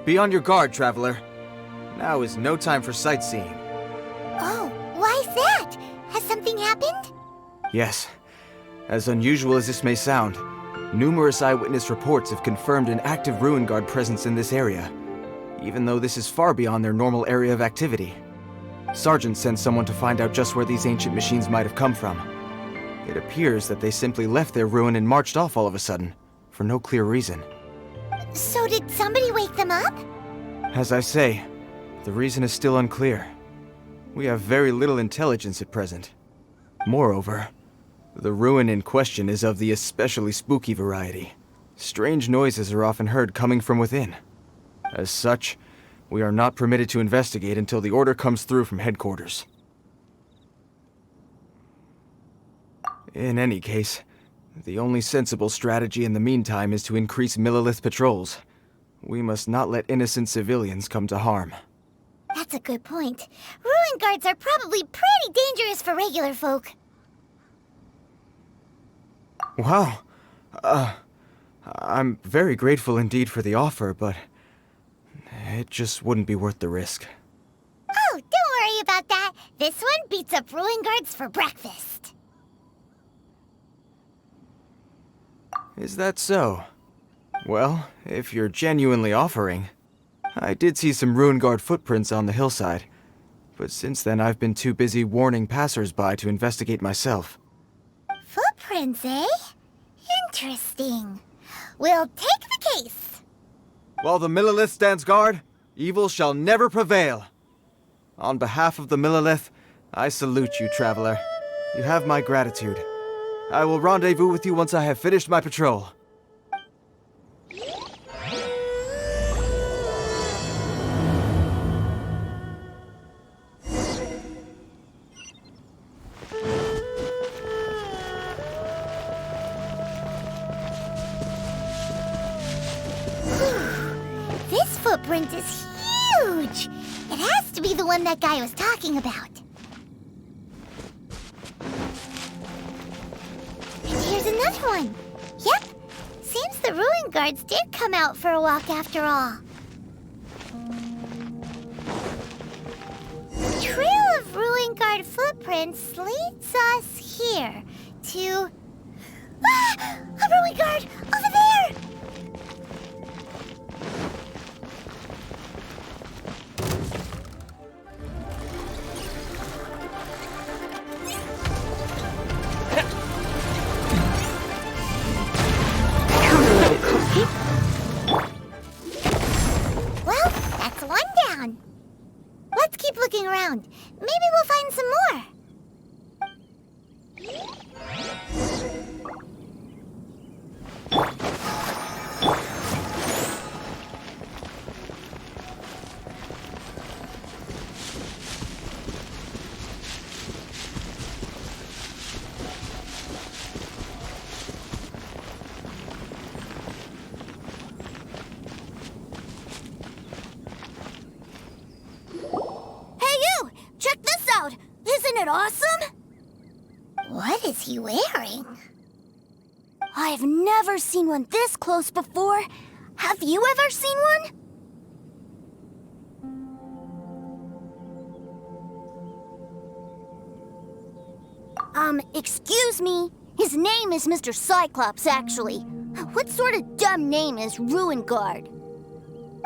Be on your guard, traveler. Now is no time for sightseeing. Oh, why's that? Has something happened? Yes. As unusual as this may sound, numerous eyewitness reports have confirmed an active Ruin Guard presence in this area, even though this is far beyond their normal area of activity. Sergeant sent someone to find out just where these ancient machines might have come from. It appears that they simply left their ruin and marched off all of a sudden, for no clear reason. So did somebody wake them up? As I say, the reason is still unclear. We have very little intelligence at present. Moreover, the ruin in question is of the especially spooky variety. Strange noises are often heard coming from within. As such, we are not permitted to investigate until the order comes through from headquarters. In any case, the only sensible strategy in the meantime is to increase Millilith patrols. We must not let innocent civilians come to harm. That's a good point. Ruin guards are probably pretty dangerous for regular folk. Wow. I'm very grateful indeed for the offer, but it just wouldn't be worth the risk. Oh, don't worry about that. This one beats up ruin guards for breakfast. Is that so? Well, if you're genuinely offering. I did see some Ruin Guard footprints on the hillside, but since then I've been too busy warning passers-by to investigate myself. Footprints, eh? Interesting. We'll take the case. While the Millilith stands guard, evil shall never prevail. On behalf of the Millilith, I salute you, traveler. You have my gratitude. I will rendezvous with you once I have finished my patrol. This footprint is huge! It has to be the one that guy was talking about. And here's another one. Yep, seems the ruin guards did come out for a walk after all. The trail of ruin guard footprints leads us here to... Ah! A ruin guard! Over there! Well, that's one down. Let's keep looking around. Maybe we'll find some more. Isn't it awesome? What is he wearing? I've never seen one this close before. Have you ever seen one? Excuse me. His name is Mr. Cyclops, actually. What sort of dumb name is Ruin Guard?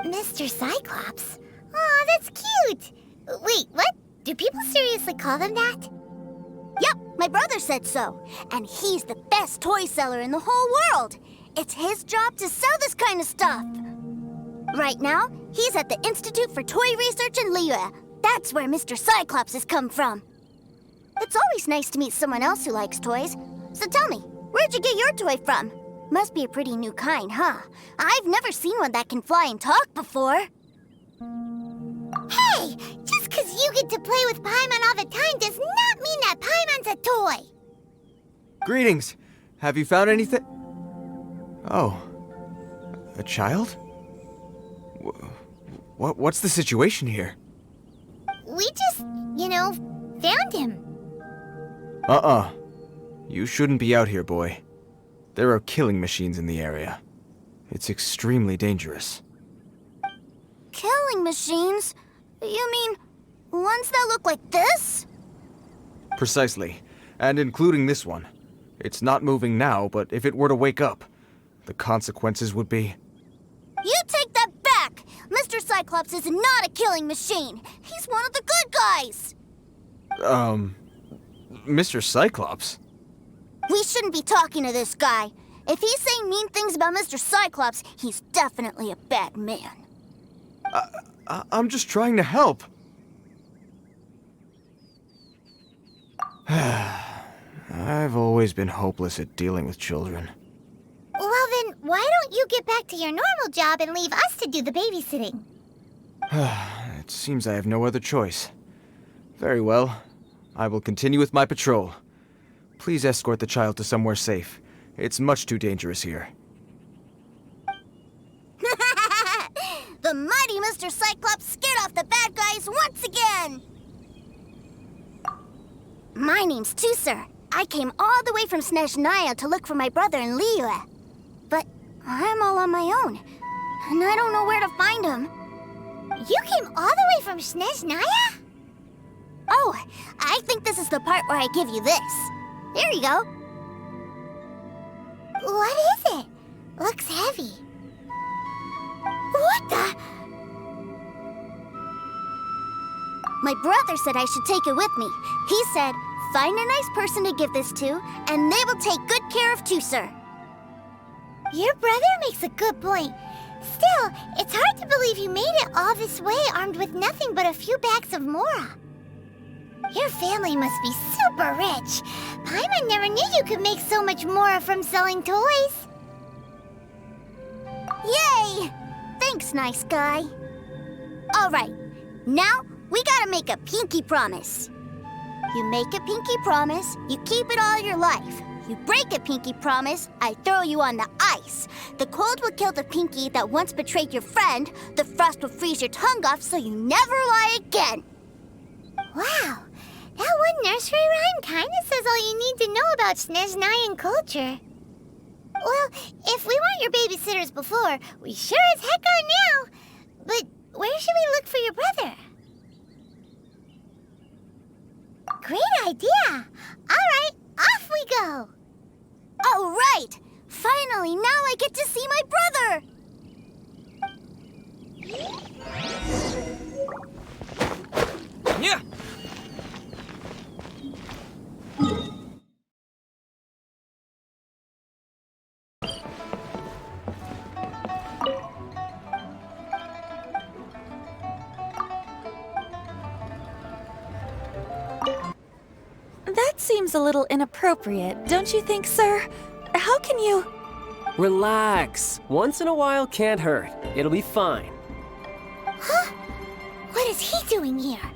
Mr. Cyclops? Aw, that's cute. Wait, what? Do people seriously call them that? Yep, my brother said so. And he's the best toy seller in the whole world. It's his job to sell this kind of stuff. Right now, he's at the Institute for Toy Research in Liyue. That's where Mr. Cyclops has come from. It's always nice to meet someone else who likes toys. So tell me, where'd you get your toy from? Must be a pretty new kind, huh? I've never seen one that can fly and talk before. Hey! Just because you get to play with Paimon all the time does not mean that Paimon's a toy! Greetings! Have you found anything? Oh. A child? What's the situation here? We just, found him. You shouldn't be out here, boy. There are killing machines in the area. It's extremely dangerous. Killing machines? You mean ones that look like this? Precisely, and including this one. It's not moving now, but if it were to wake up, the consequences would be... You take that back! Mr. Cyclops is not a killing machine. He's one of the good guys. Mr. Cyclops? We shouldn't be talking to this guy. If he's saying mean things about Mr. Cyclops, he's definitely a bad man. I'm just trying to help. I've always been hopeless at dealing with children. Well then, why don't you get back to your normal job and leave us to do the babysitting? It seems I have no other choice. Very well. I will continue with my patrol. Please escort the child to somewhere safe. It's much too dangerous here. The mighty Mr. Cyclops scared off the bad guys once again! My name's Tusser. I came all the way from Snezhnaya to look for my brother in Liyue. But I'm all on my own, and I don't know where to find him. You came all the way from Snezhnaya? Oh, I think this is the part where I give you this. Here you go. What is it? Looks heavy. What the? My brother said I should take it with me. He said, find a nice person to give this to, and they will take good care of Tusser. Your brother makes a good point. Still, it's hard to believe you made it all this way armed with nothing but a few bags of Mora. Your family must be super rich. Paimon never knew you could make so much Mora from selling toys. Yay! Thanks, nice guy. All right, now we gotta make a pinky promise. You make a pinky promise, you keep it all your life. You break a pinky promise, I throw you on the ice. The cold will kill the pinky that once betrayed your friend. The frost will freeze your tongue off so you never lie again. Wow, that one nursery rhyme kinda says all you need to know about Snezhnayan culture. Well, if we weren't your babysitters before, we sure as heck are now. But where should we look for your brother? Great idea! All right, off we go! All right! Finally, now I get to see my brother! Yeah! That seems a little inappropriate, don't you think, sir? How can you... Relax. Once in a while can't hurt. It'll be fine. Huh? What is he doing here?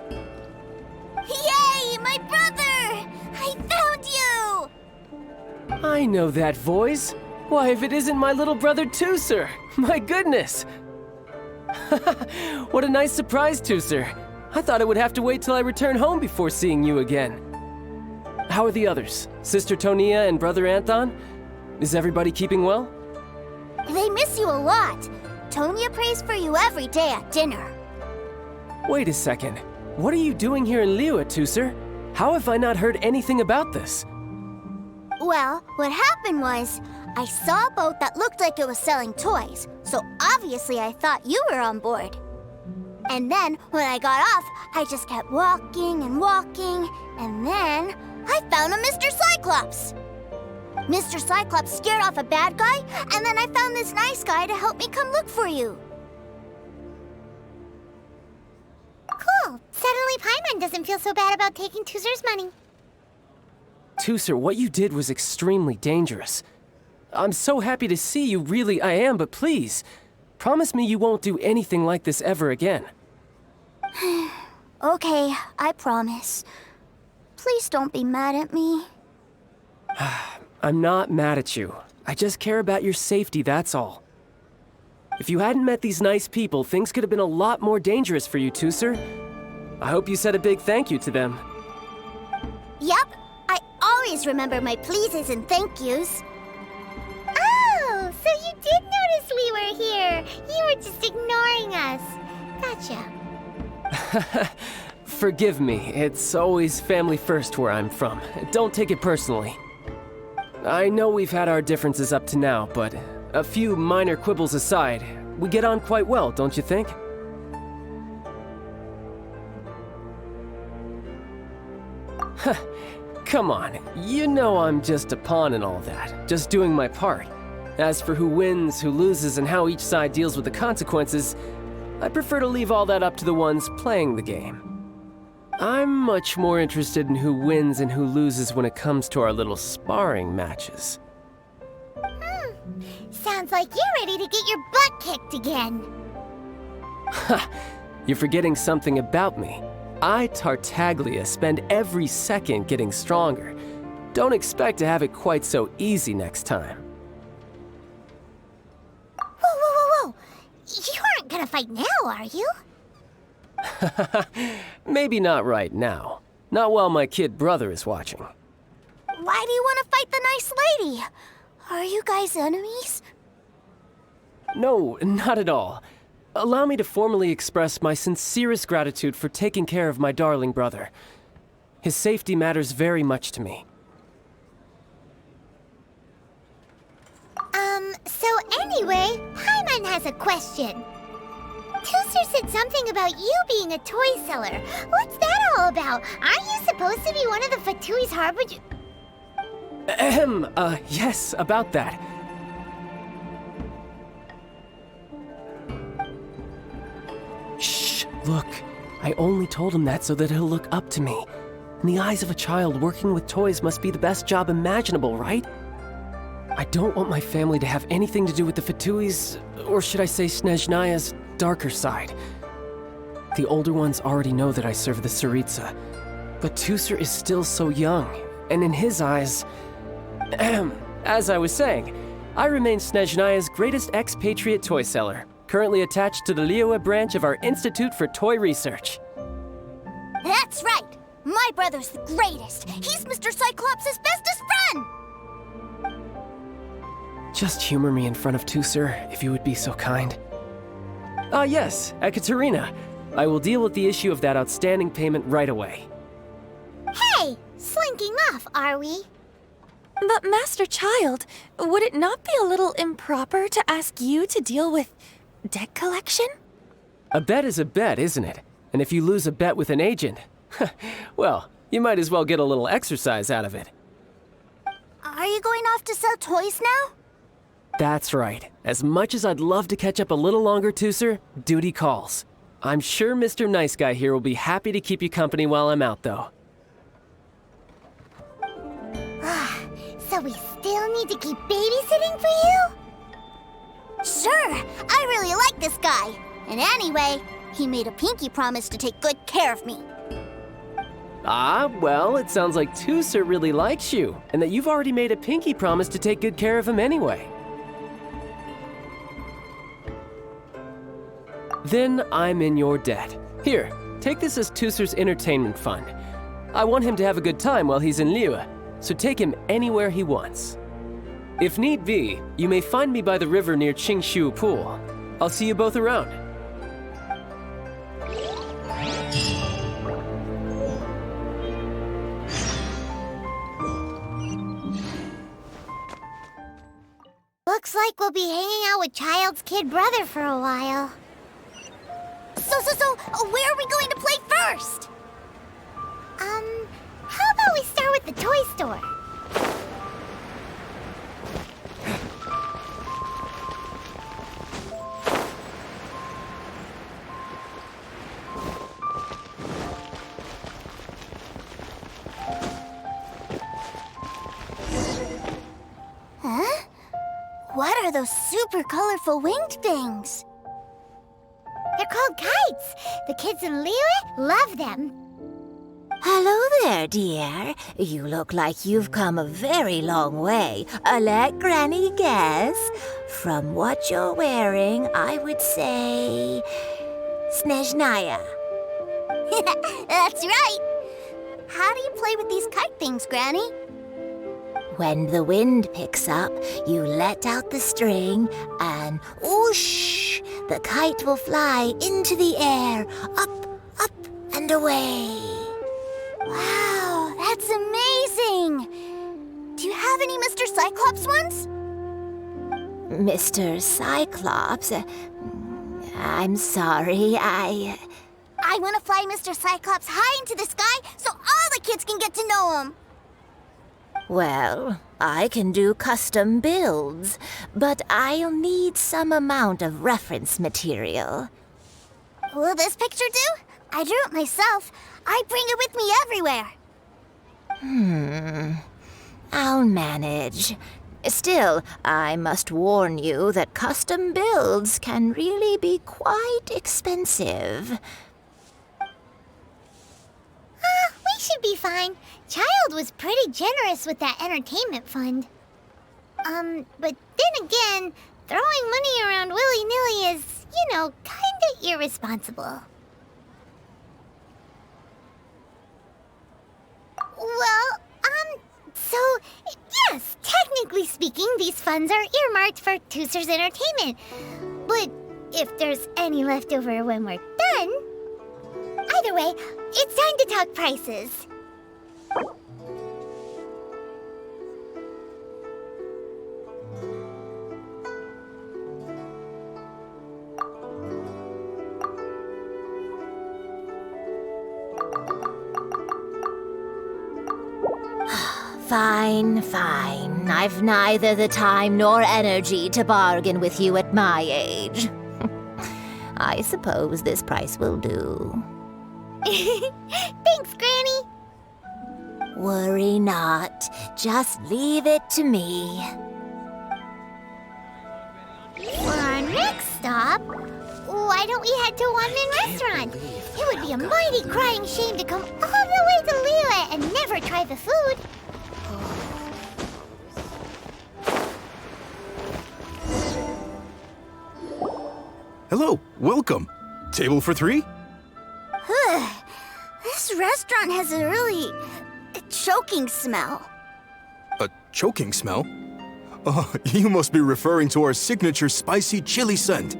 Yay, my brother! I found you! I know that voice. Why, if it isn't my little brother Tusser! My goodness! What a nice surprise, Tusser. I thought I would have to wait till I return home before seeing you again. How are the others? Sister Tonia and Brother Anthon? Is everybody keeping well? They miss you a lot. Tonia prays for you every day at dinner. Wait a second. What are you doing here in Liyue, Tusser? How have I not heard anything about this? Well, what happened was, I saw a boat that looked like it was selling toys, so obviously I thought you were on board. And then, when I got off, I just kept walking and walking, and then I found a Mr. Cyclops! Mr. Cyclops scared off a bad guy, and then I found this nice guy to help me come look for you. Cool. Suddenly Paimon doesn't feel so bad about taking Tusser's money. Tusser, what you did was extremely dangerous. I'm so happy to see you, really I am, but please, promise me you won't do anything like this ever again. Okay, I promise. Please don't be mad at me. I'm not mad at you. I just care about your safety, that's all. If you hadn't met these nice people, things could have been a lot more dangerous for you, Tusser. I hope you said a big thank you to them. Yep, I always remember my pleases and thank yous. Oh, so you did notice we were here. You were just ignoring us. Gotcha. Forgive me, it's always family first where I'm from. Don't take it personally. I know we've had our differences up to now, but a few minor quibbles aside, we get on quite well, don't you think? Come on, you know I'm just a pawn in all that, just doing my part. As for who wins, who loses, and how each side deals with the consequences, I prefer to leave all that up to the ones playing the game. I'm much more interested in who wins and who loses when it comes to our little sparring matches. Sounds like you're ready to get your butt kicked again. Ha! You're forgetting something about me. I, Tartaglia, spend every second getting stronger. Don't expect to have it quite so easy next time. Whoa. You aren't gonna fight now, are you? Maybe not right now. Not while my kid brother is watching. Why do you want to fight the nice lady? Are you guys enemies? No, not at all. Allow me to formally express my sincerest gratitude for taking care of my darling brother. His safety matters very much to me. So anyway, Paimon has a question. Tuser said something about you being a toy seller. What's that all about? Aren't you supposed to be one of the Fatui's harbinger? Yes, about that. Shh, look. I only told him that so that he'll look up to me. In the eyes of a child, working with toys must be the best job imaginable, right? I don't want my family to have anything to do with the Fatui's, or should I say Snezhnaya's, darker side. The older ones already know that I serve the Tsaritsa, but Tuser is still so young, and in his eyes... As I was saying, I remain Snezhnaya's greatest expatriate toy seller, currently attached to the Liyue branch of our Institute for Toy Research. That's right! My brother's the greatest! He's Mr. Cyclops' bestest friend! Just humor me in front of Tuser, if you would be so kind. Ah yes, Ekaterina. I will deal with the issue of that outstanding payment right away. Hey! Slinking off, are we? But Master Childe, would it not be a little improper to ask you to deal with debt collection? A bet is a bet, isn't it? And if you lose a bet with an agent, well, you might as well get a little exercise out of it. Are you going off to sell toys now? That's right. As much as I'd love to catch up a little longer, Tuser, duty calls. I'm sure Mr. Nice Guy here will be happy to keep you company while I'm out, though. So we still need to keep babysitting for you? Sure, I really like this guy. And anyway, he made a pinky promise to take good care of me. Ah, well, it sounds like Tuser really likes you, and that you've already made a pinky promise to take good care of him anyway. Then I'm in your debt. Here, take this as Tuser's entertainment fund. I want him to have a good time while he's in Liyue, so take him anywhere he wants. If need be, you may find me by the river near Qingshu Pool. I'll see you both around. Looks like we'll be hanging out with Childe's kid brother for a while. So, where are we going to play first? How about we start with the toy store? Huh? What are those super colorful winged things? They're called kites. The kids in Liyue love them. Hello there, dear. You look like you've come a very long way. Let Granny guess. From what you're wearing, I would say... Snezhnaya. That's right. How do you play with these kite things, Granny? When the wind picks up, you let out the string and whoosh, the kite will fly into the air, up, up, and away. Wow, that's amazing! Do you have any Mr. Cyclops ones? Mr. Cyclops, I'm sorry, I want to fly Mr. Cyclops high into the sky so all the kids can get to know him. Well, I can do custom builds, but I'll need some amount of reference material. Will this picture do? I drew it myself. I bring it with me everywhere. I'll manage. Still, I must warn you that custom builds can really be quite expensive. We should be fine. Childe was pretty generous with that entertainment fund. But then again, throwing money around willy-nilly is, kinda irresponsible. Well, so, yes, technically speaking, these funds are earmarked for Tooser's entertainment. But if there's any left over when we're done... Either way, it's time to talk prices. Fine. I've neither the time nor energy to bargain with you at my age. I suppose this price will do. Thanks, Granny. Worry not. Just leave it to me. For our next stop, why don't we head to Wanmin Restaurant? It would be a mighty crying shame to come all the way to Liyue and never try the food. Hello, welcome. Table for 3? This restaurant has a really choking smell. A choking smell? Oh, you must be referring to our signature spicy chili scent.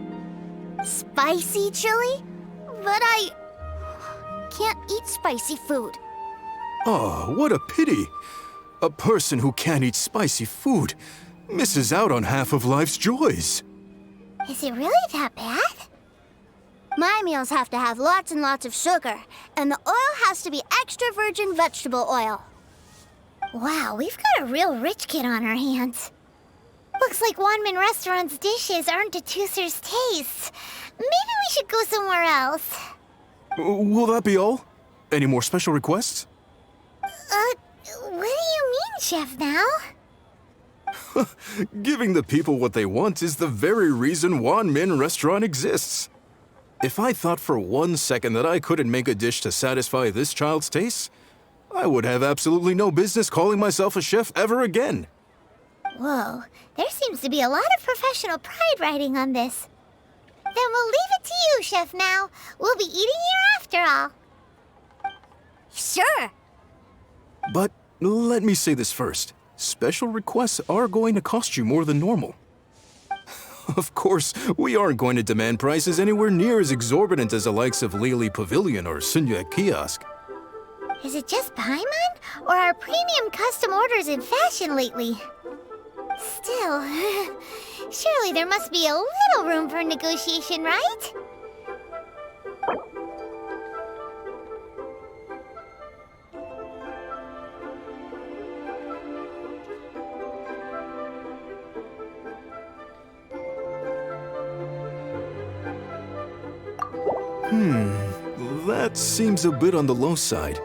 Spicy chili? But I can't eat spicy food. Oh, what a pity. A person who can't eat spicy food misses out on half of life's joys. Is it really that bad? My meals have to have lots and lots of sugar, and the oil has to be extra virgin vegetable oil. Wow, we've got a real rich kid on our hands. Looks like Wanmin Restaurant's dishes aren't to Tooser's taste. Maybe we should go somewhere else. Will that be all? Any more special requests? What do you mean, Chef Now? Giving the people what they want is the very reason Wanmin Restaurant exists. If I thought for 1 second that I couldn't make a dish to satisfy this child's tastes, I would have absolutely no business calling myself a chef ever again. Whoa, there seems to be a lot of professional pride riding on this. Then we'll leave it to you, Chef Now. We'll be eating here after all. Sure. But let me say this first. Special requests are going to cost you more than normal. Of course, we aren't going to demand prices anywhere near as exorbitant as the likes of Lily Pavilion or Sunya Kiosk. Is it just Paimon, or are premium custom orders in fashion lately? Still, surely there must be a little room for negotiation, right? That seems a bit on the low side.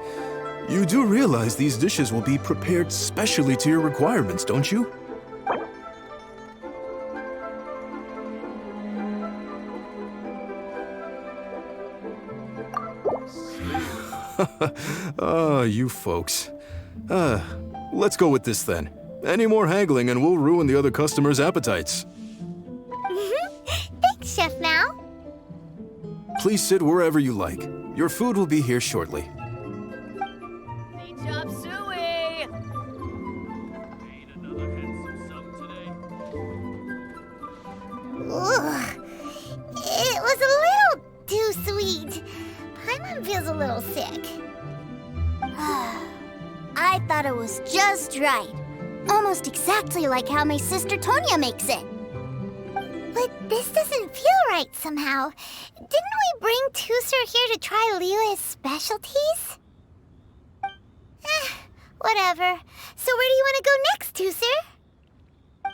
You do realize these dishes will be prepared specially to your requirements, don't you? You folks. Let's go with this then. Any more haggling and we'll ruin the other customers' appetites. Thanks, Chef Now. Please sit wherever you like. Your food will be here shortly. Chop suey! I thought it was just right. Almost exactly like how my sister Tonya makes it. But this doesn't feel right somehow. Didn't we bring Tusser here to try Liyue's specialties? Whatever. So where do you want to go next, Tusser?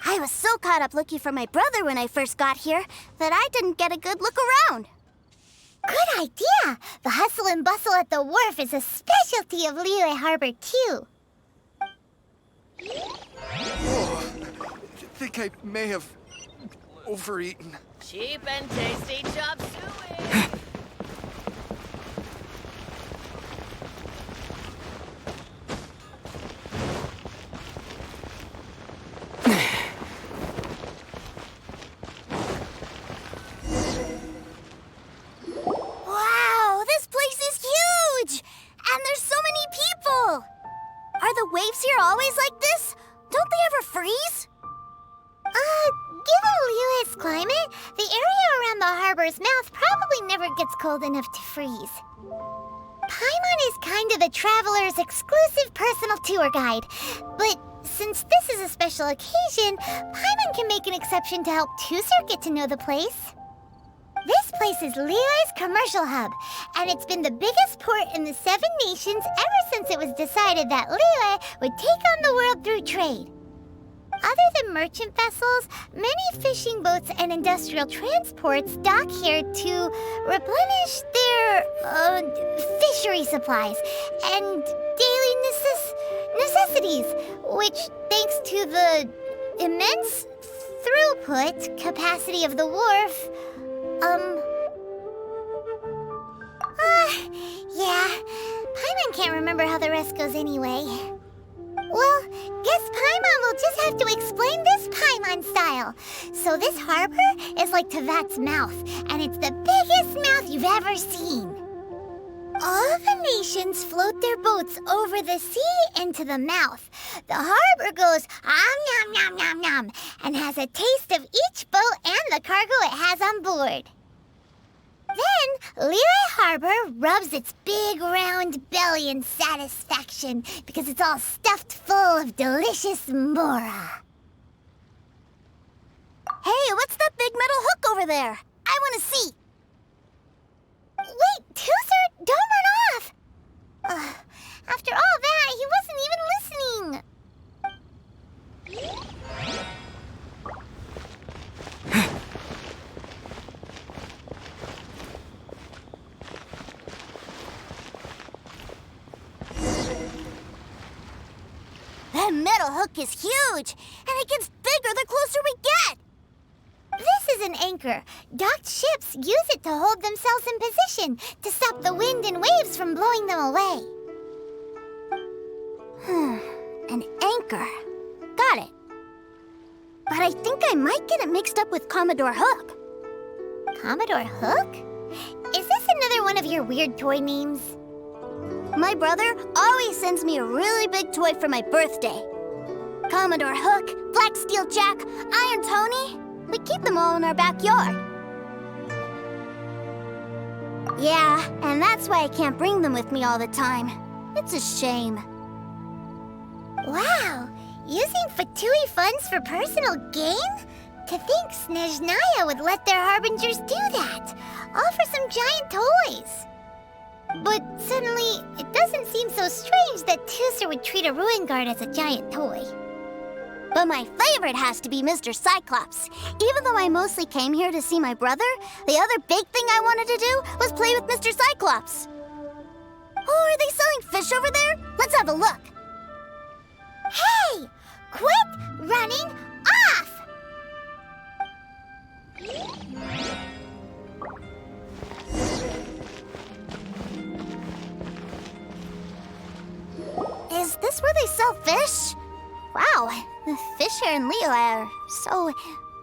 I was so caught up looking for my brother when I first got here that I didn't get a good look around. Good idea! The hustle and bustle at the wharf is a specialty of Liyue Harbor, too. Oh, I think I may have overeaten. Cheap and tasty chop suey. Wow, this place is huge! And there's so many people! Are the waves here always like this? Don't they ever freeze? Given Liyue's climate, the area around the harbor's mouth probably never gets cold enough to freeze. Paimon is kind of the traveler's exclusive personal tour guide. But since this is a special occasion, Paimon can make an exception to help Tusser get to know the place. This place is Liyue's commercial hub, and it's been the biggest port in the Seven Nations ever since it was decided that Liyue would take on the world through trade. Other than merchant vessels, many fishing boats and industrial transports dock here to replenish their fishery supplies and daily necessities, which, thanks to the immense throughput capacity of the wharf, yeah, Paimon can't remember how the rest goes anyway. Well, guess Paimon will just have to explain this Paimon style. So this harbor is like Tevat's mouth, and it's the biggest mouth you've ever seen. All the nations float their boats over the sea into the mouth. The harbor goes nom nom nom nom and has a taste of each boat and the cargo it has on board. Then, Liyue Harbor rubs its big round belly in satisfaction because it's all stuffed full of delicious mora. Hey, what's that big metal hook over there? I want to see. Wait, Tusser, don't run off! After all that, he wasn't even listening. That metal hook is huge, and it gets bigger the closer we get. This is an anchor. Docked ships use it to hold themselves in position to stop the wind and waves from blowing them away. An anchor. Got it. But I think I might get it mixed up with Commodore Hook. Commodore Hook? Is this another one of your weird toy names? My brother always sends me a really big toy for my birthday. Commodore Hook, Black Steel Jack, Iron Tony. We keep them all in our backyard. Yeah, and that's why I can't bring them with me all the time. It's a shame. Wow, using Fatui funds for personal gain? To think Snezhnaya would let their harbingers do that, all for some giant toys. But suddenly, it doesn't seem so strange that Tusser would treat a ruin guard as a giant toy. But my favorite has to be Mr. Cyclops. Even though I mostly came here to see my brother, the other big thing I wanted to do was play with Mr. Cyclops. Oh, are they selling fish over there? Let's have a look. Hey! Quit running off! Is this where they sell fish? Wow, the fish here in Liyue are so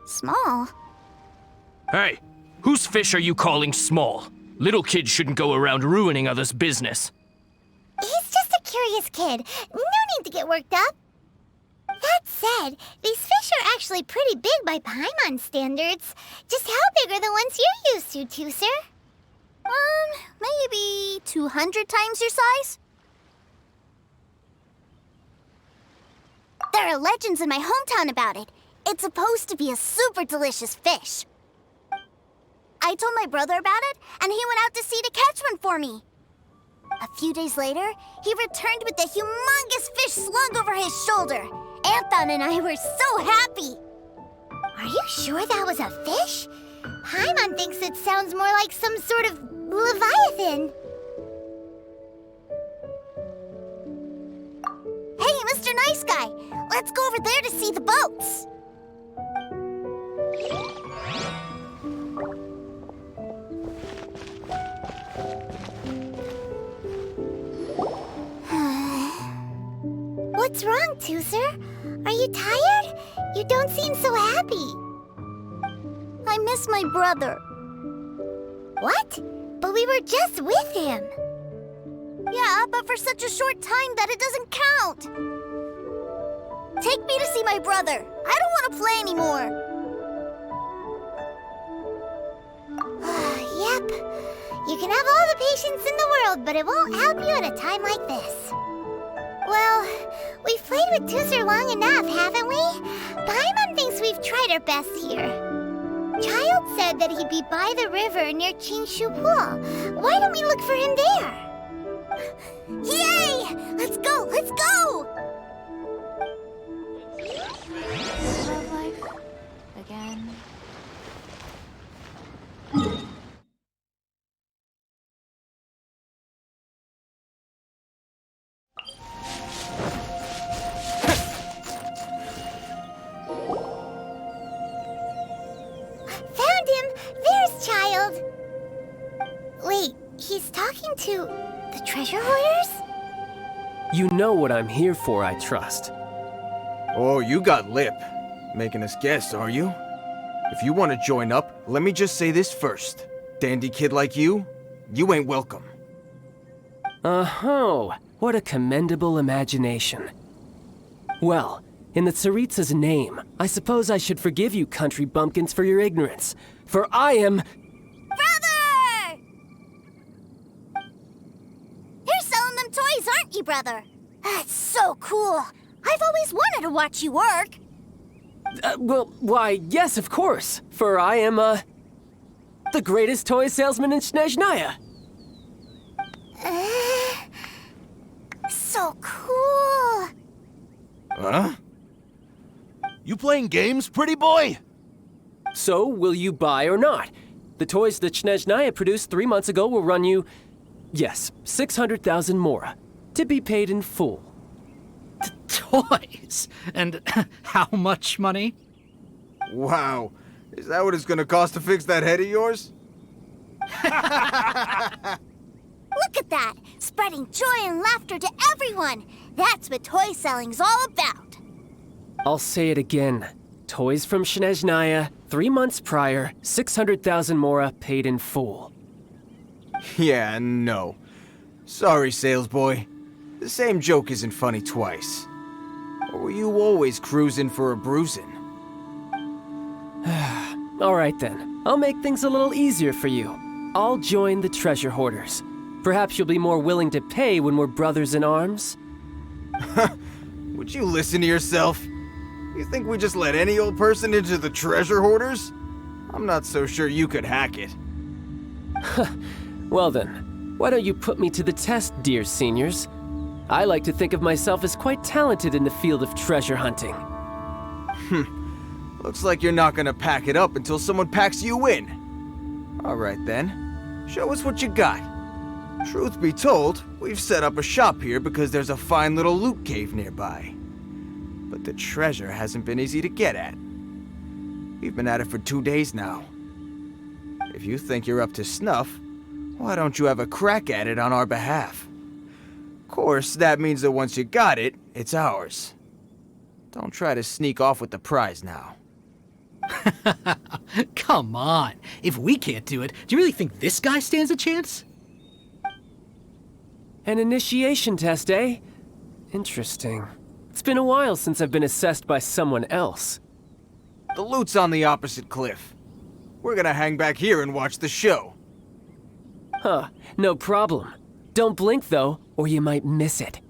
small. Hey, whose fish are you calling small? Little kids shouldn't go around ruining others' business. He's just a curious kid. No need to get worked up. That said, these fish are actually pretty big by Paimon standards. Just how big are the ones you're used to, Tusser? Maybe 200 times your size? There are legends in my hometown about it. It's supposed to be a super delicious fish. I told my brother about it, and he went out to sea to catch one for me. A few days later, he returned with a humongous fish slung over his shoulder. Anton and I were so happy. Are you sure that was a fish? Paimon thinks it sounds more like some sort of leviathan. Hey, Mr. Nice Guy, let's go over there to see the boats. What's wrong, Tooser? Are you tired? You don't seem so happy. I miss my brother. What? But we were just with him. Yeah, but for such a short time that it doesn't count. Take me to see my brother. I don't want to play anymore. Yep. You can have all the patience in the world, but it won't help you at a time like this. Well, we've played with Tooser long enough, haven't we? Paimon thinks we've tried our best here. Childe said that he'd be by the river near Chinshu Pool. Why don't we look for him there? Yay! Let's go! Let's go! Love life again. Found him! There's Childe! Wait, he's talking to the treasure hoarders? You know what I'm here for, I trust. Oh, you got lip. Making us guess, are you? If you want to join up, let me just say this first. Dandy kid like you ain't welcome. Oh, what a commendable imagination. Well, in the Tsaritsa's name, I suppose I should forgive you country bumpkins for your ignorance, for I am... Brother! You're selling them toys, aren't you, brother? That's so cool. I've always wanted to watch you work. Why, yes, of course, for I am, the greatest toy salesman in Snezhnaya. So cool. Huh? You playing games, pretty boy? So, will you buy or not? The toys that Snezhnaya produced 3 months ago will run you, yes, 600,000 mora, to be paid in full. Toys? And how much money? Wow. Is that what it's gonna cost to fix that head of yours? Look at that! Spreading joy and laughter to everyone! That's what toy selling's all about! I'll say it again. Toys from Snezhnaya, 3 months prior, 600,000 mora paid in full. Yeah, no. Sorry, sales boy. The same joke isn't funny twice. Or were you always cruising for a bruising? All right then, I'll make things a little easier for you. I'll join the treasure hoarders. Perhaps you'll be more willing to pay when we're brothers in arms? Would you listen to yourself? You think we just let any old person into the treasure hoarders? I'm not so sure you could hack it. Well then, why don't you put me to the test, dear seniors? I like to think of myself as quite talented in the field of treasure hunting. Looks like you're not gonna pack it up until someone packs you in. All right then, show us what you got. Truth be told, we've set up a shop here because there's a fine little loot cave nearby. But the treasure hasn't been easy to get at. We've been at it for 2 days now. If you think you're up to snuff, why don't you have a crack at it on our behalf? Of course, that means that once you got it, it's ours. Don't try to sneak off with the prize now. Come on. If we can't do it, do you really think this guy stands a chance? An initiation test, eh? Interesting. It's been a while since I've been assessed by someone else. The loot's on the opposite cliff. We're gonna hang back here and watch the show. Huh, no problem. Don't blink though, or you might miss it.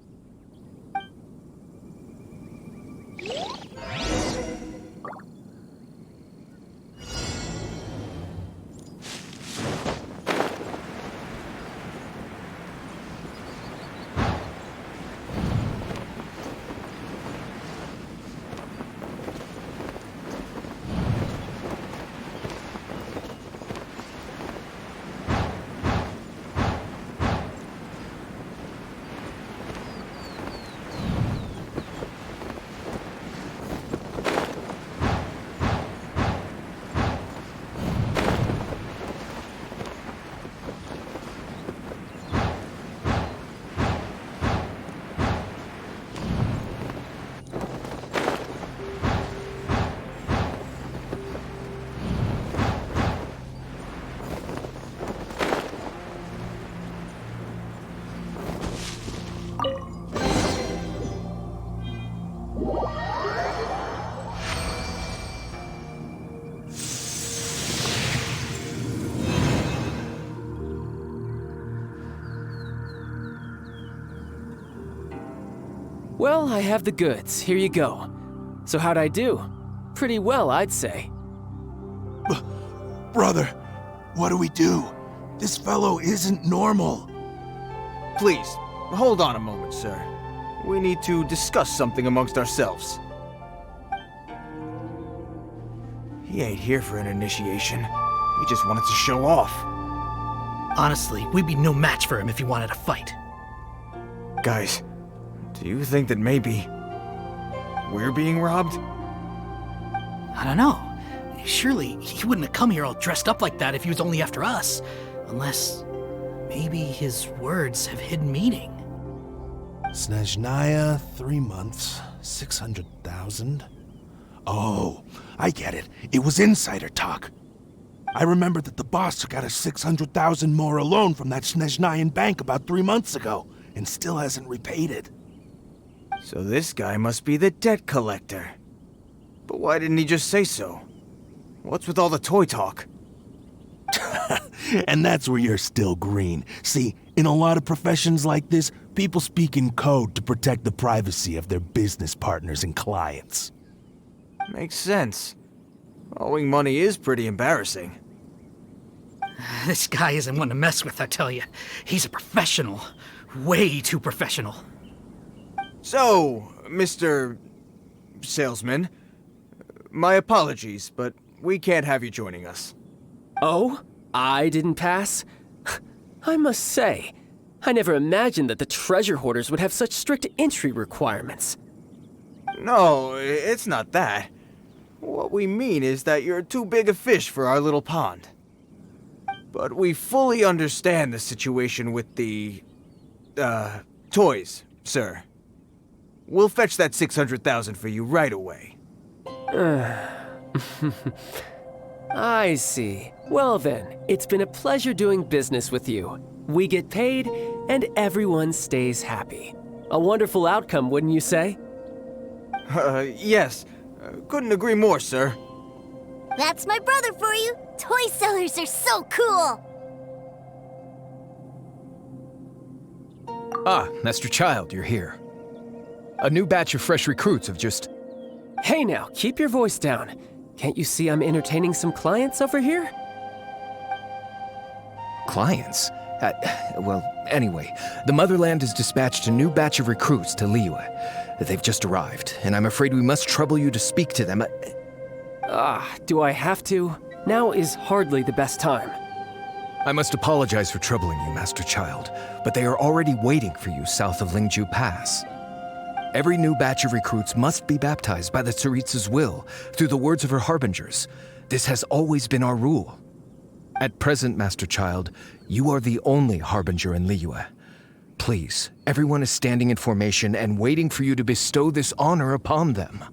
Well, I have the goods. Here you go. So how'd I do? Pretty well, I'd say. Brother, what do we do? This fellow isn't normal. Please, hold on a moment, sir. We need to discuss something amongst ourselves. He ain't here for an initiation. He just wanted to show off. Honestly, we'd be no match for him if he wanted to fight. Guys, do you think that maybe we're being robbed? I don't know. Surely he wouldn't have come here all dressed up like that if he was only after us. Unless maybe his words have hidden meaning. Snezhnaya, 3 months, 600,000. Oh, I get it. It was insider talk. I remember that the boss took out a 600,000 more loan from that Snezhnayan bank about 3 months ago, and still hasn't repaid it. So this guy must be the debt collector. But why didn't he just say so? What's with all the toy talk? And that's where you're still green. See, in a lot of professions like this, people speak in code to protect the privacy of their business partners and clients. Makes sense. Owing money is pretty embarrassing. This guy isn't one to mess with, I tell you. He's a professional. Way too professional. So, Mr. Salesman, my apologies, but we can't have you joining us. Oh? I didn't pass? I must say, I never imagined that the treasure hoarders would have such strict entry requirements. No, it's not that. What we mean is that you're too big a fish for our little pond. But we fully understand the situation with the, toys, sir. We'll fetch that 600,000 for you right away. I see. Well then, it's been a pleasure doing business with you. We get paid, and everyone stays happy. A wonderful outcome, wouldn't you say? Yes. Couldn't agree more, sir. That's my brother for you. Toy sellers are so cool. Ah, Master Childe, you're here. A new batch of fresh recruits have just... Hey now, keep your voice down. Can't you see I'm entertaining some clients over here? Clients? Well, anyway, the Motherland has dispatched a new batch of recruits to Liyue. They've just arrived, and I'm afraid we must trouble you to speak to them. Do I have to? Now is hardly the best time. I must apologize for troubling you, Master Childe, but they are already waiting for you south of Lingju Pass. Every new batch of recruits must be baptized by the Tsaritsa's will, through the words of her harbingers. This has always been our rule. At present, Master Childe, you are the only harbinger in Liyue. Please, everyone is standing in formation and waiting for you to bestow this honor upon them.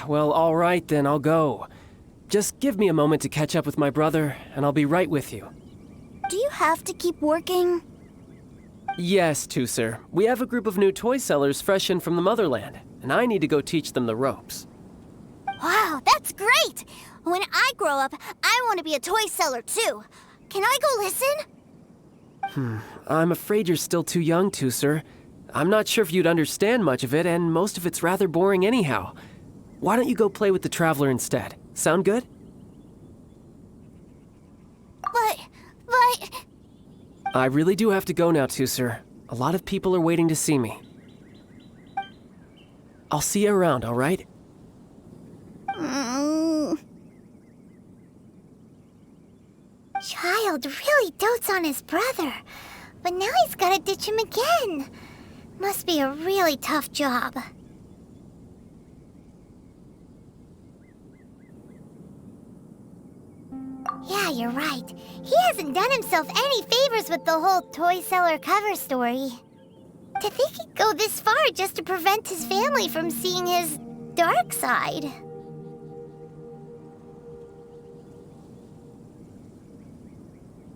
Well, all right then, I'll go. Just give me a moment to catch up with my brother, and I'll be right with you. Do you have to keep working? Yes, Tusser. We have a group of new toy sellers fresh in from the Motherland, and I need to go teach them the ropes. Wow, that's great! When I grow up, I want to be a toy seller too. Can I go listen? I'm afraid you're still too young, Tusser. I'm not sure if you'd understand much of it, and most of it's rather boring anyhow. Why don't you go play with the Traveler instead? Sound good? But... I really do have to go now, Tusser. A lot of people are waiting to see me. I'll see you around, all right? Childe really dotes on his brother, but now he's gotta ditch him again. Must be a really tough job. Yeah, you're right. He hasn't done himself any favors with the whole toy seller cover story. To think he'd go this far just to prevent his family from seeing his dark side.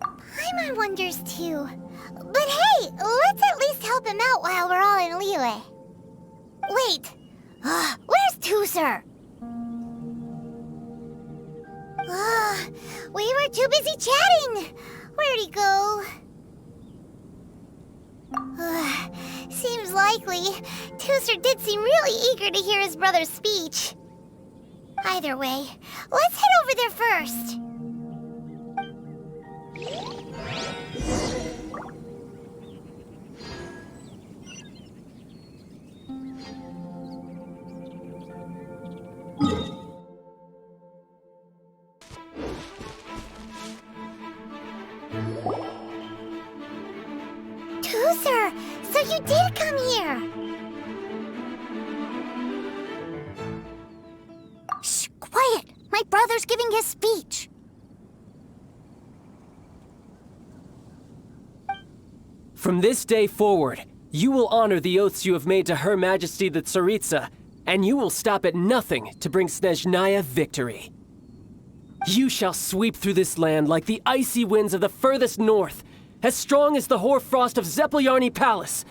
Paimon wonders too. But hey, let's at least help him out while we're all in Liyue. Wait, where's Tusser? We were too busy chatting. Where'd he go? Seems likely. Tooser did seem really eager to hear his brother's speech. Either way, let's head over there first. Tooser, so you did come here. Shh, quiet! My brother's giving his speech. From this day forward, you will honor the oaths you have made to Her Majesty the Tsaritsa, and you will stop at nothing to bring Snezhnaya victory. You shall sweep through this land like the icy winds of the furthest north, as strong as the hoarfrost of Zepelyarny Palace.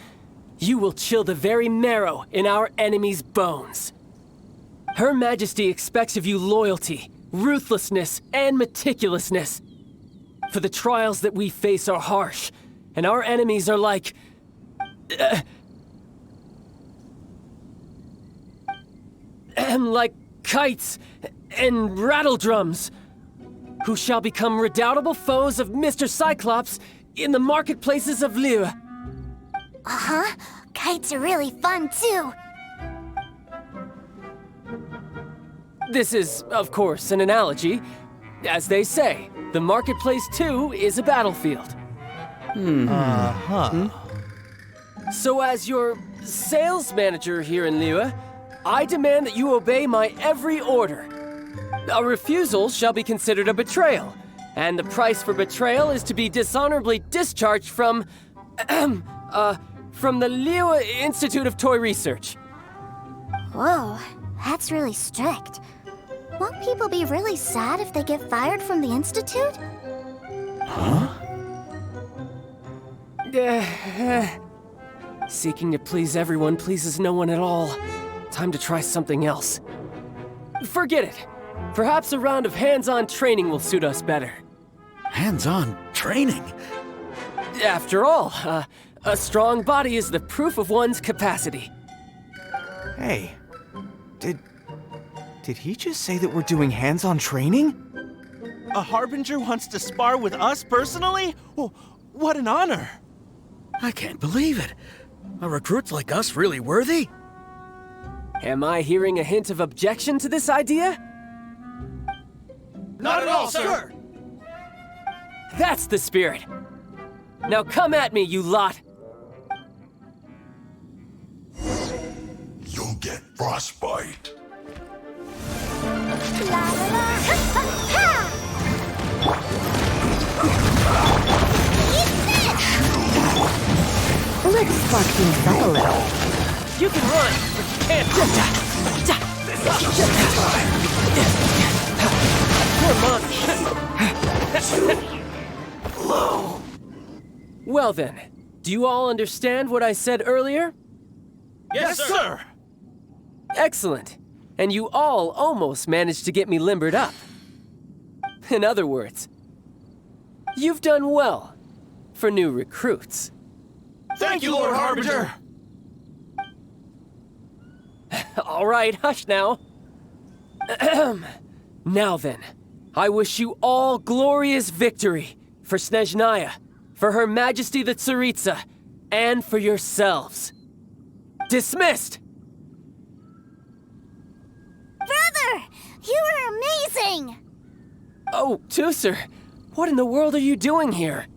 You will chill the very marrow in our enemies' bones. Her Majesty expects of you loyalty, ruthlessness, and meticulousness. For the trials that we face are harsh, and our enemies are like... like kites and rattledrums, who shall become redoubtable foes of Mr. Cyclops in the marketplaces of Liyue. Uh-huh. Kites are really fun, too. This is, of course, an analogy. As they say, the marketplace, too, is a battlefield. So as your sales manager here in Liyue, I demand that you obey my every order. A refusal shall be considered a betrayal, and the price for betrayal is to be dishonorably discharged from the Liyue Institute of Toy Research. Whoa, that's really strict. Won't people be really sad if they get fired from the Institute? Seeking to please everyone pleases no one at all. Time to try something else. Forget it. Perhaps a round of hands-on training will suit us better. Hands-on training? After all, a strong body is the proof of one's capacity. Hey, did he just say that we're doing hands-on training? A Harbinger wants to spar with us personally? Well, what an honor! I can't believe it. Are recruits like us really worthy? Am I hearing a hint of objection to this idea? Not at all, sir! That's the spirit. Now come at me, you lot. You'll get frostbite. La la la! Ha ha ha! Let's spark things up a little. You can run, but you can't. Come on. Well then, do you all understand what I said earlier? Yes, sir! Excellent. And you all almost managed to get me limbered up. In other words, you've done well for new recruits. Thank you, Lord Harbinger! All right, hush now. Now then, I wish you all glorious victory for Snezhnaya, for Her Majesty the Tsaritsa, and for yourselves. Dismissed! Brother! You are amazing! Oh, Tooser, what in the world are you doing here?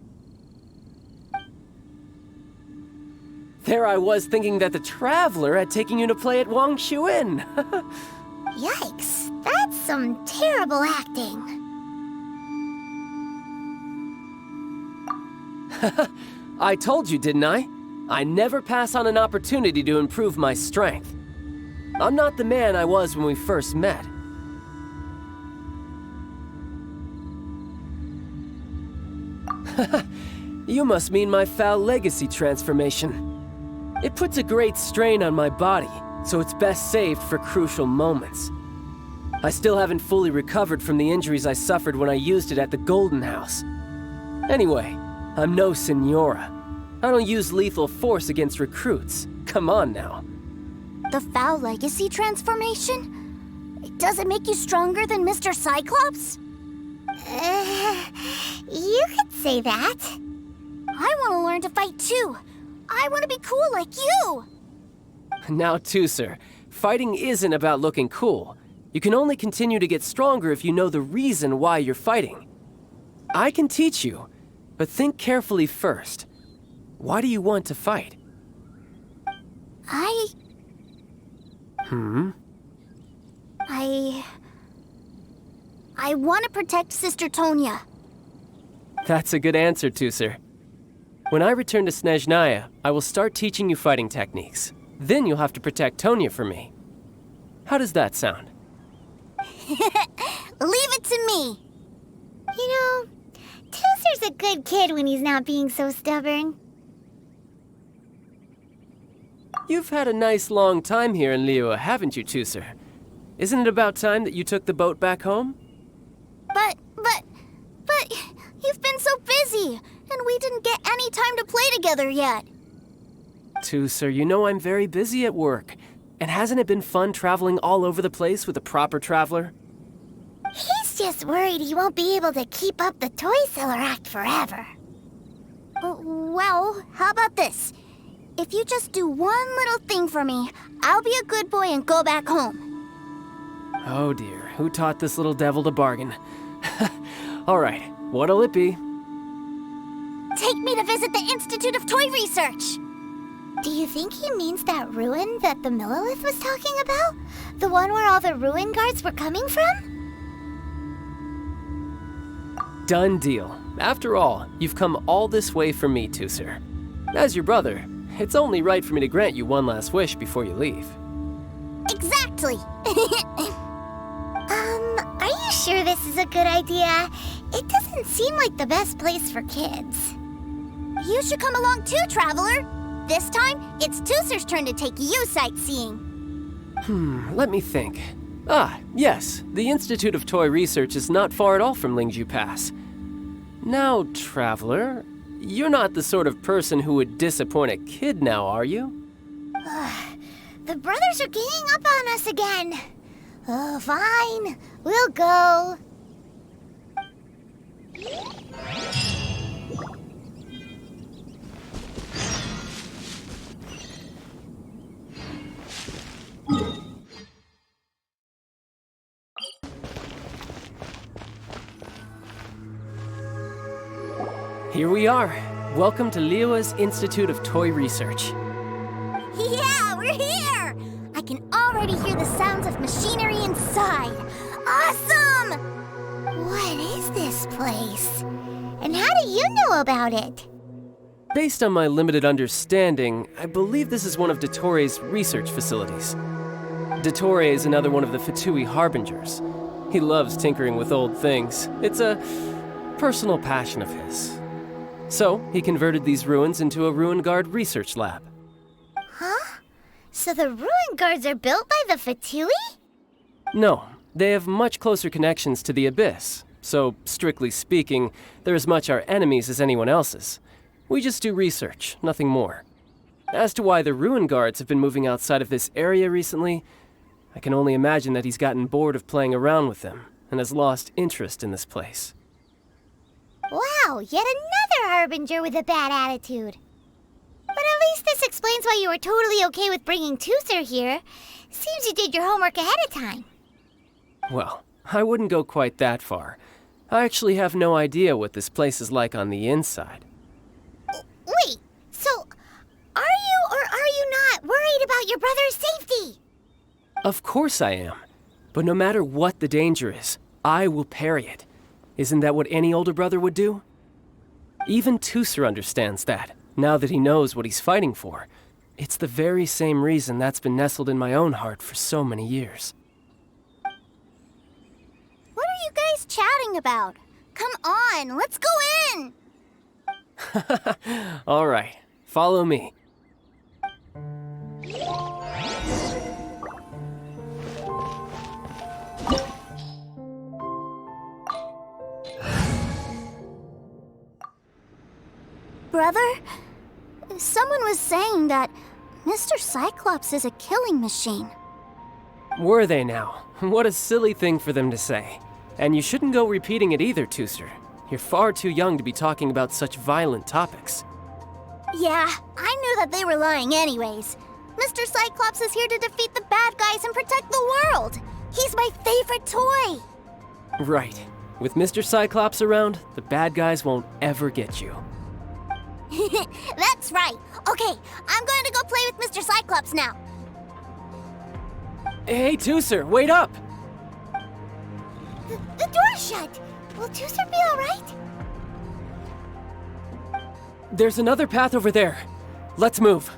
There I was thinking that the Traveler had taken you to play at Wangshuin. Yikes, that's some terrible acting. I told you, didn't I? I never pass on an opportunity to improve my strength. I'm not the man I was when we first met. You must mean my foul legacy transformation. It puts a great strain on my body, so it's best saved for crucial moments. I still haven't fully recovered from the injuries I suffered when I used it at the Golden House. Anyway, I'm no Signora. I don't use lethal force against recruits. Come on now. The Foul Legacy transformation? Does it make you stronger than Mr. Cyclops? You could say that. I want to learn to fight too. I want to be cool like you. Now, Tusser, fighting isn't about looking cool. You can only continue to get stronger if you know the reason why you're fighting. I can teach you, but think carefully first. Why do you want to fight? I want to protect Sister Tonya. That's a good answer, Tusser. When I return to Snezhnaya, I will start teaching you fighting techniques. Then you'll have to protect Tonya for me. How does that sound? Leave it to me. You know, Tusser's a good kid when he's not being so stubborn. You've had a nice long time here in Liyue, haven't you, Tusser? Isn't it about time that you took the boat back home? But, you've been so busy, and we didn't get any time to play together yet. Tusser, you know I'm very busy at work. And hasn't it been fun traveling all over the place with a proper traveler? He's just worried he won't be able to keep up the toy seller act forever. Well, how about this? If you just do one little thing for me, I'll be a good boy and go back home. Oh dear, who taught this little devil to bargain? All right, what'll it be? Take me to visit the Institute of Toy Research. Do you think he means that ruin that the Millilith was talking about? The one where all the ruin guards were coming from? Done deal. After all, you've come all this way for me, Tusser. As your brother, it's only right for me to grant you one last wish before you leave. Exactly. Are you sure this is a good idea? It doesn't seem like the best place for kids. You should come along too, Traveler. This time, it's Tusser's turn to take you sightseeing. Let me think. Ah, yes, the Institute of Toy Research is not far at all from Lingju Pass. Now, Traveler, you're not the sort of person who would disappoint a kid now, are you? The brothers are ganging up on us again. Oh, fine. We'll go. Here we are. Welcome to Liyue's Institute of Toy Research. Yeah, we're here! I can already hear the sounds of machinery inside. Awesome! What is this place? And how do you know about it? Based on my limited understanding, I believe this is one of Dottoro's research facilities. Dottore is another one of the Fatui Harbingers. He loves tinkering with old things. It's a personal passion of his. So, he converted these ruins into a Ruin Guard research lab. Huh? So the ruin guards are built by the Fatui? No, they have much closer connections to the Abyss. So, strictly speaking, they're as much our enemies as anyone else's. We just do research, nothing more. As to why the Ruin Guards have been moving outside of this area recently, I can only imagine that he's gotten bored of playing around with them and has lost interest in this place. Wow, yet another Harbinger with a bad attitude. But at least this explains why you were totally okay with bringing Tusser here. Seems you did your homework ahead of time. Well, I wouldn't go quite that far. I actually have no idea what this place is like on the inside. Wait, so are you or are you not worried about your brother's safety? Of course I am. But no matter what the danger is, I will parry it. Isn't that what any older brother would do? Even Tusser understands that, now that he knows what he's fighting for. It's the very same reason that's been nestled in my own heart for so many years. What are you guys chatting about? Come on, let's go in! All right, follow me. Brother, saying that Mr. Cyclops is a killing machine. Were they now? What a silly thing for them to say. And you shouldn't go repeating it either, Tooster. You're far too young to be talking about such violent topics. Yeah, I knew that they were lying anyways. Mr. Cyclops is here to defeat the bad guys and protect the world. He's my favorite toy. Right. With Mr. Cyclops around, the bad guys won't ever get you. That's right. Okay, I'm going to go play with Mr. Cyclops now. Hey, Tooser, wait up! The door's shut. Will Tooser be all right? There's another path over there. Let's move.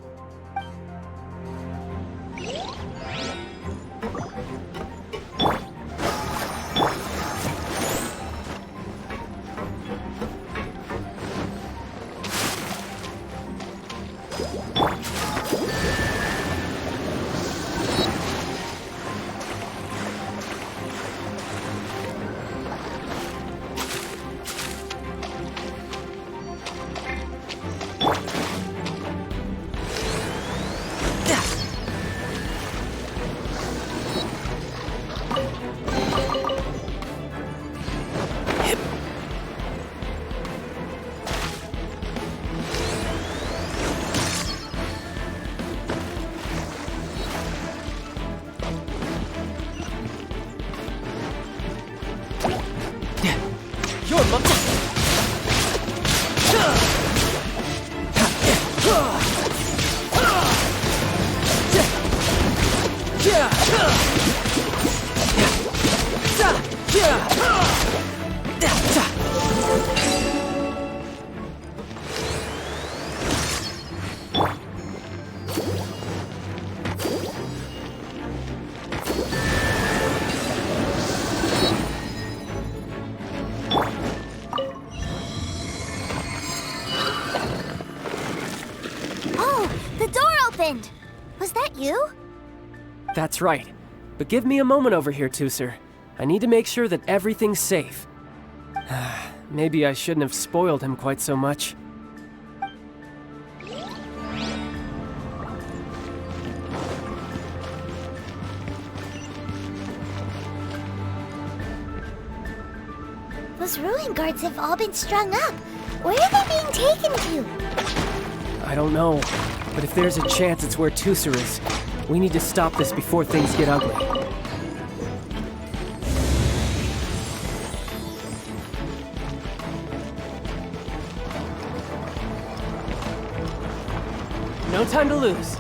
Was that you? That's right. But give me a moment over here, Tooser. I need to make sure that everything's safe. Maybe I shouldn't have spoiled him quite so much. Those ruin guards have all been strung up. Where are they being taken to? I don't know, but if there's a chance it's where Tooser is, we need to stop this before things get ugly. No time to lose.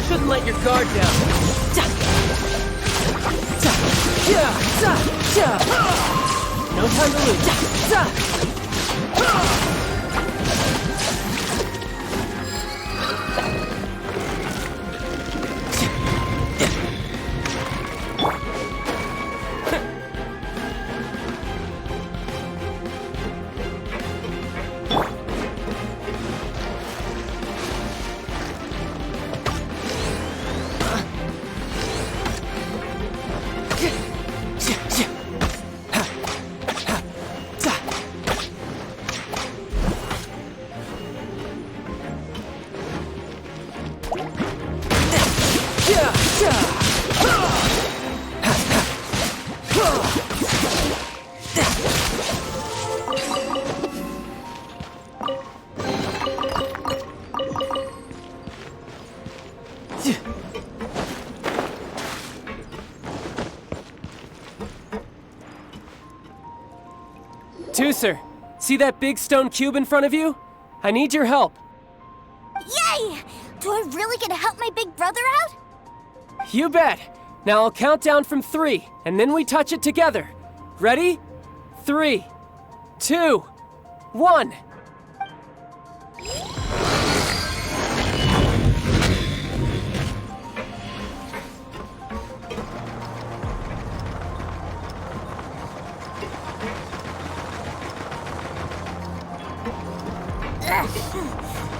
Shouldn't let your guard down. No time to lose. Tooser, see that big stone cube in front of you? I need your help. Yay! Do I really get to help my big brother out? You bet. Now I'll count down from 3, and then we touch it together. Ready? 3, 2, 1.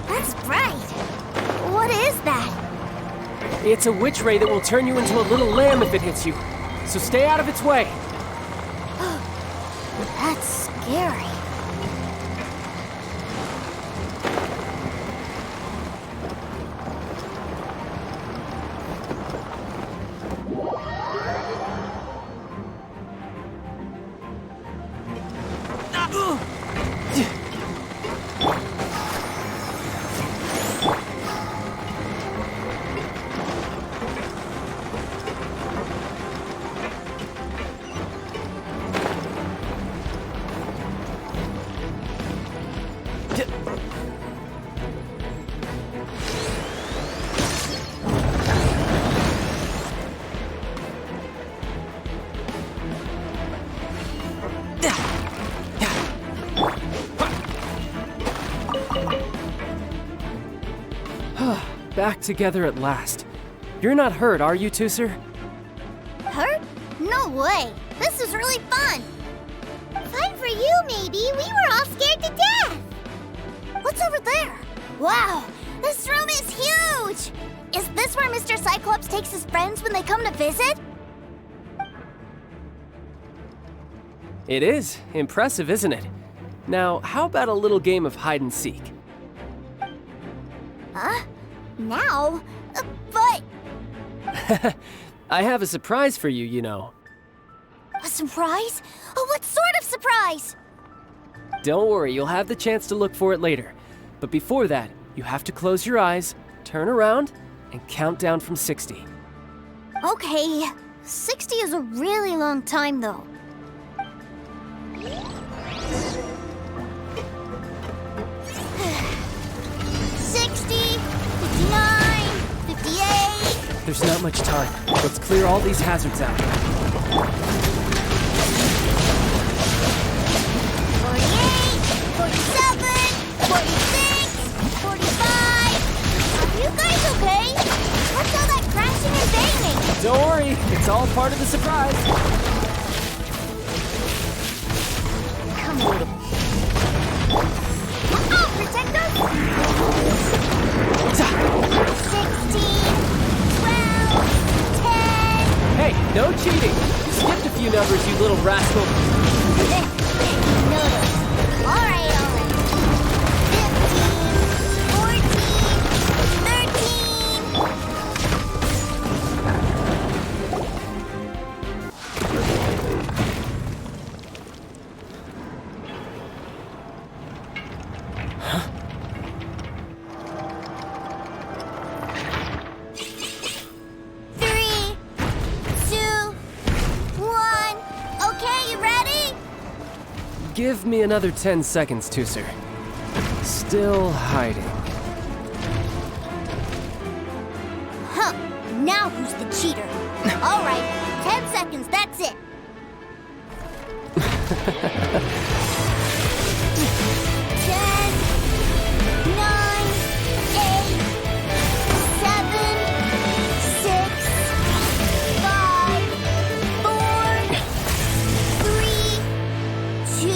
That's bright. It's a witch ray that will turn you into a little lamb if it hits you. So stay out of its way. That's scary. Back together at last. You're not hurt, are you, Tusser? Hurt? No way. This is really fun. Fun for you, maybe. We were all scared to death. What's over there? Wow, this room is huge. Is this where Mr. Cyclops takes his friends when they come to visit? It is. Impressive, isn't it? Now, how about a little game of hide and seek? Huh? Now? But... I have a surprise for you, you know. A surprise? Oh, what sort of surprise? Don't worry, you'll have the chance to look for it later. But before that, you have to close your eyes, turn around, and count down from 60. Okay, 60 is a really long time, though. 60, 59, 58. There's not much time. Let's clear all these hazards out. 48, 47, 46, 45. Are you guys okay? What's all that crashing and banging? Don't worry, it's all part of the surprise. Come on. Oh, protect us! 16, 12, 10. Hey, no cheating! You skipped a few numbers, you little rascal. Noted. All right. 15, 14, 13. Give me another 10 seconds, Tusser. Still hiding. Huh. Now who's the cheater? All right. 10 seconds, that's it. 10, 9, 8, 7, 6, 5, 4, 3, 2,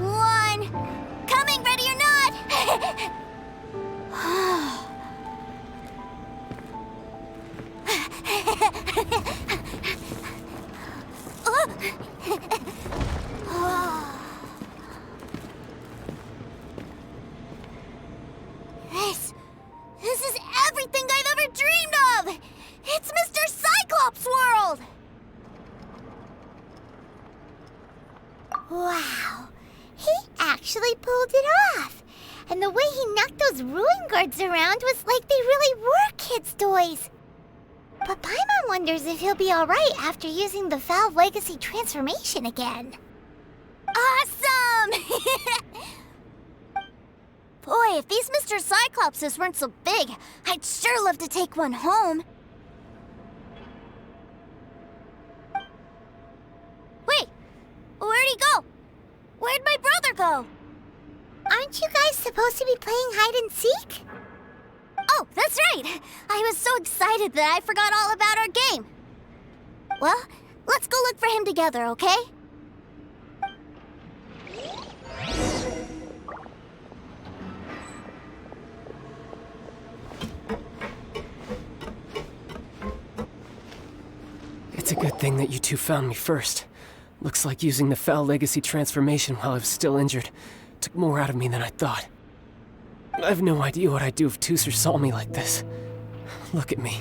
1. Coming, ready or not? This is everything I've ever dreamed of! It's Mr. Cyclops' world! Wow, he actually pulled it off. And the way he knocked those ruin guards around was like they really were kids' toys. But Paimon wonders if he'll be alright after using the Valve Legacy transformation again. Awesome! Boy, if these Mr. Cyclopses weren't so big, I'd sure love to take one home. Wait, where'd he go? Where'd my brother go? Aren't you guys supposed to be playing hide and seek? Oh, that's right! I was so excited that I forgot all about our game. Well, let's go look for him together, okay? It's a good thing that you two found me first. Looks like using the Foul Legacy transformation while I was still injured took more out of me than I thought. I have no idea what I'd do if Tusser saw me like this. Look at me,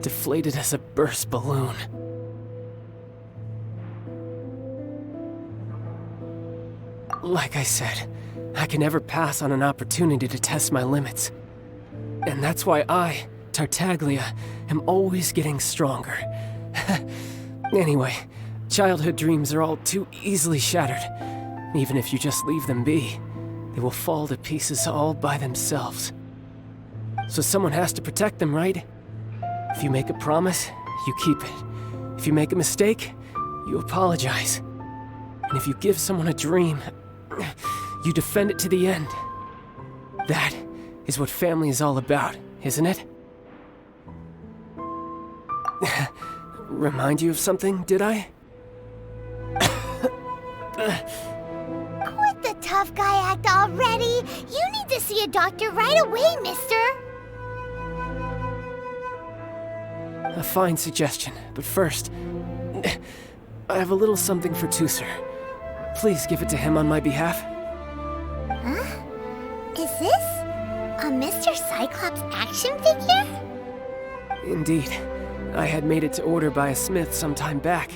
deflated as a burst balloon. Like I said, I can never pass on an opportunity to test my limits. And that's why I, Tartaglia, am always getting stronger. Anyway, childhood dreams are all too easily shattered. Even if you just leave them be, they will fall to pieces all by themselves. So someone has to protect them, right? If you make a promise, you keep it. If you make a mistake, you apologize. And if you give someone a dream, you defend it to the end. That is what family is all about, isn't it? Remind you of something, did I? Quit the tough guy act already! You need to see a doctor right away, mister! A fine suggestion, but first, I have a little something for Tusser. Please give it to him on my behalf. Huh? Is this a Mr. Cyclops action figure? Indeed. I had made it to order by a smith some time back.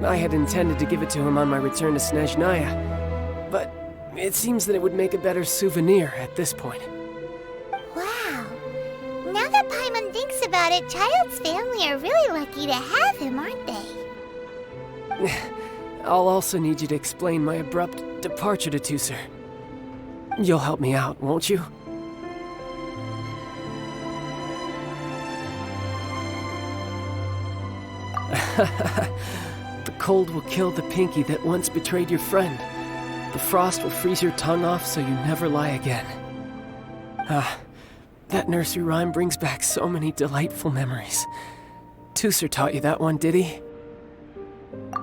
I had intended to give it to him on my return to Snezhnaya, but it seems that it would make a better souvenir at this point. Wow. Now that Paimon thinks about it, Childe's family are really lucky to have him, aren't they? I'll also need you to explain my abrupt departure to Tusser. You'll help me out, won't you? The cold will kill the pinky that once betrayed your friend. The frost will freeze your tongue off so you never lie again. Ah, that nursery rhyme brings back so many delightful memories. Tusser taught you that one, did he?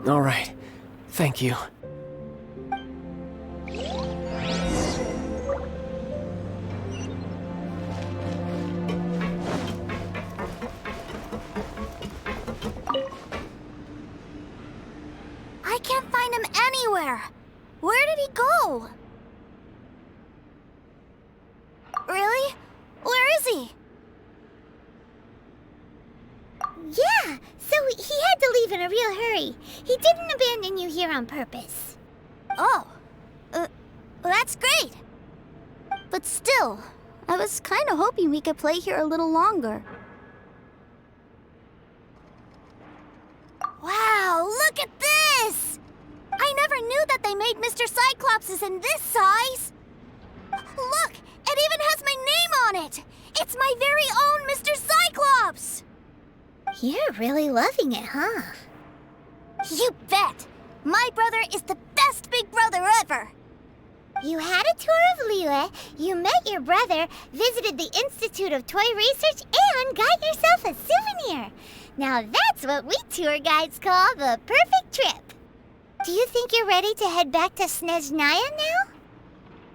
All right, thank you. I can't find him anywhere. Where did he go? Really? Where is he? Yeah, so he had to leave in a real hurry. He didn't abandon you here on purpose. Oh, that's great. But still, I was kind of hoping we could play here a little longer. Wow, look at this! I never knew that they made Mr. Cyclopses in this size. Look, it even has my name on it. It's my very own Mr. Cyclops. You're really loving it, huh? You bet. My brother is the best big brother ever. You had a tour of Liyue, you met your brother, visited the Institute of Toy Research, and got yourself a souvenir. Now that's what we tour guides call the perfect trip. Do you think you're ready to head back to Snezhnaya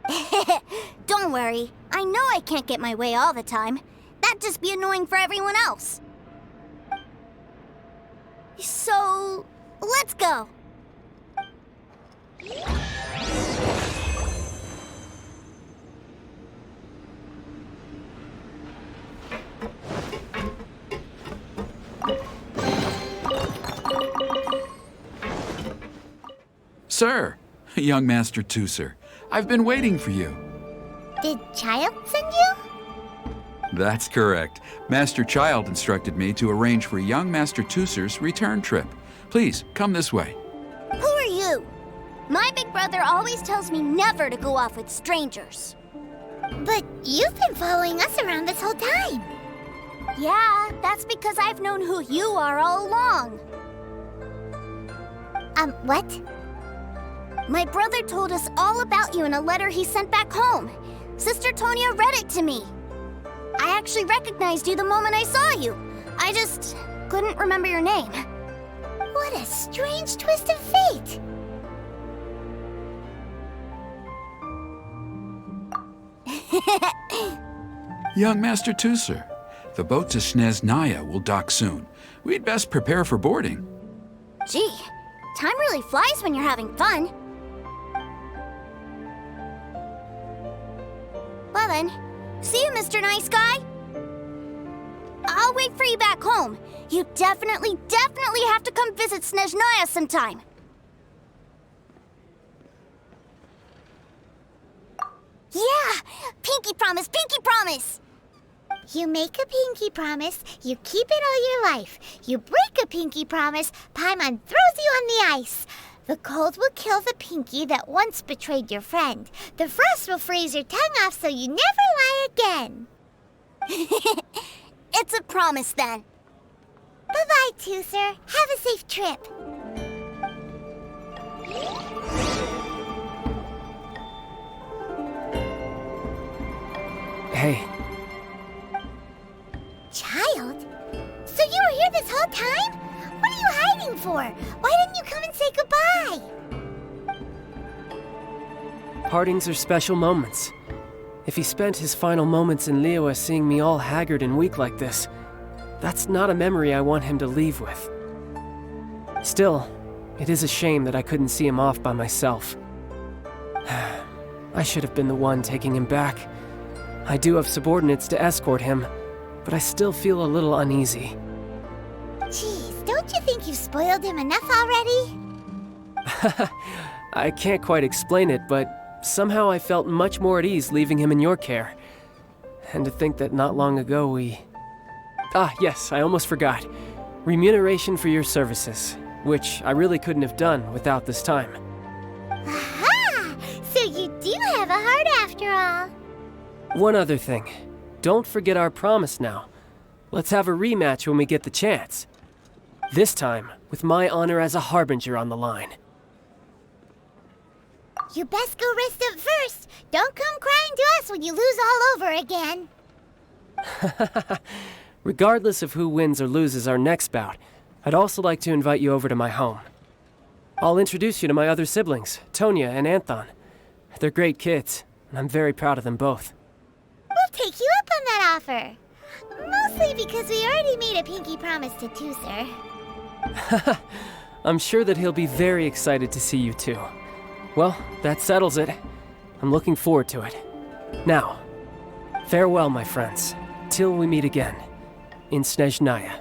now? Don't worry. I know I can't get my way all the time. That'd just be annoying for everyone else. So, let's go. Sir, young Master Tusser, I've been waiting for you. Did Childe send you? That's correct. Master Childe instructed me to arrange for young Master Tusser's return trip. Please, come this way. Who are you? My big brother always tells me never to go off with strangers. But you've been following us around this whole time. Yeah, that's because I've known who you are all along. What? My brother told us all about you in a letter he sent back home. Sister Tonia read it to me. I actually recognized you the moment I saw you. I just couldn't remember your name. What a strange twist of fate. Young Master Tusser, The boat to Snezhnaya will dock soon. We'd best prepare for boarding. Gee, time really flies when you're having fun. Well then, see you, Mr. Nice Guy. I'll wait for you back home. You definitely have to come visit Snezhnaya sometime. Yeah! Pinky promise, pinky promise! You make a pinky promise, you keep it all your life. You break a pinky promise, Paimon throws you on the ice. The cold will kill the pinky that once betrayed your friend. The frost will freeze your tongue off so you never lie again. It's a promise then. Bye-bye, Tooser. Have a safe trip. Hey. Child? So you were here this whole time? What are you hiding for? Why didn't you come and say goodbye? Partings are special moments. If he spent his final moments in Liyue seeing me all haggard and weak like this, that's not a memory I want him to leave with. Still, it is a shame that I couldn't see him off by myself. I should have been the one taking him back. I do have subordinates to escort him, but I still feel a little uneasy. Jeez, don't you think you've spoiled him enough already? I can't quite explain it, but somehow I felt much more at ease leaving him in your care. And to think that not long ago we... Ah, yes, I almost forgot. Remuneration for your services, which I really couldn't have done without this time. Aha! So you do have a heart after all. One other thing. Don't forget our promise now. Let's have a rematch when we get the chance. This time, with my honor as a harbinger on the line. You best go rest up first. Don't come crying to us when you lose all over again. Regardless of who wins or loses our next bout, I'd also like to invite you over to my home. I'll introduce you to my other siblings, Tonya and Anthon. They're great kids, and I'm very proud of them both. We'll take you up on that offer. Mostly because we already made a pinky promise to Tooser. I'm sure that he'll be very excited to see you too. Well, that settles it. I'm looking forward to it. Now, farewell, my friends, till we meet again in Snezhnaya.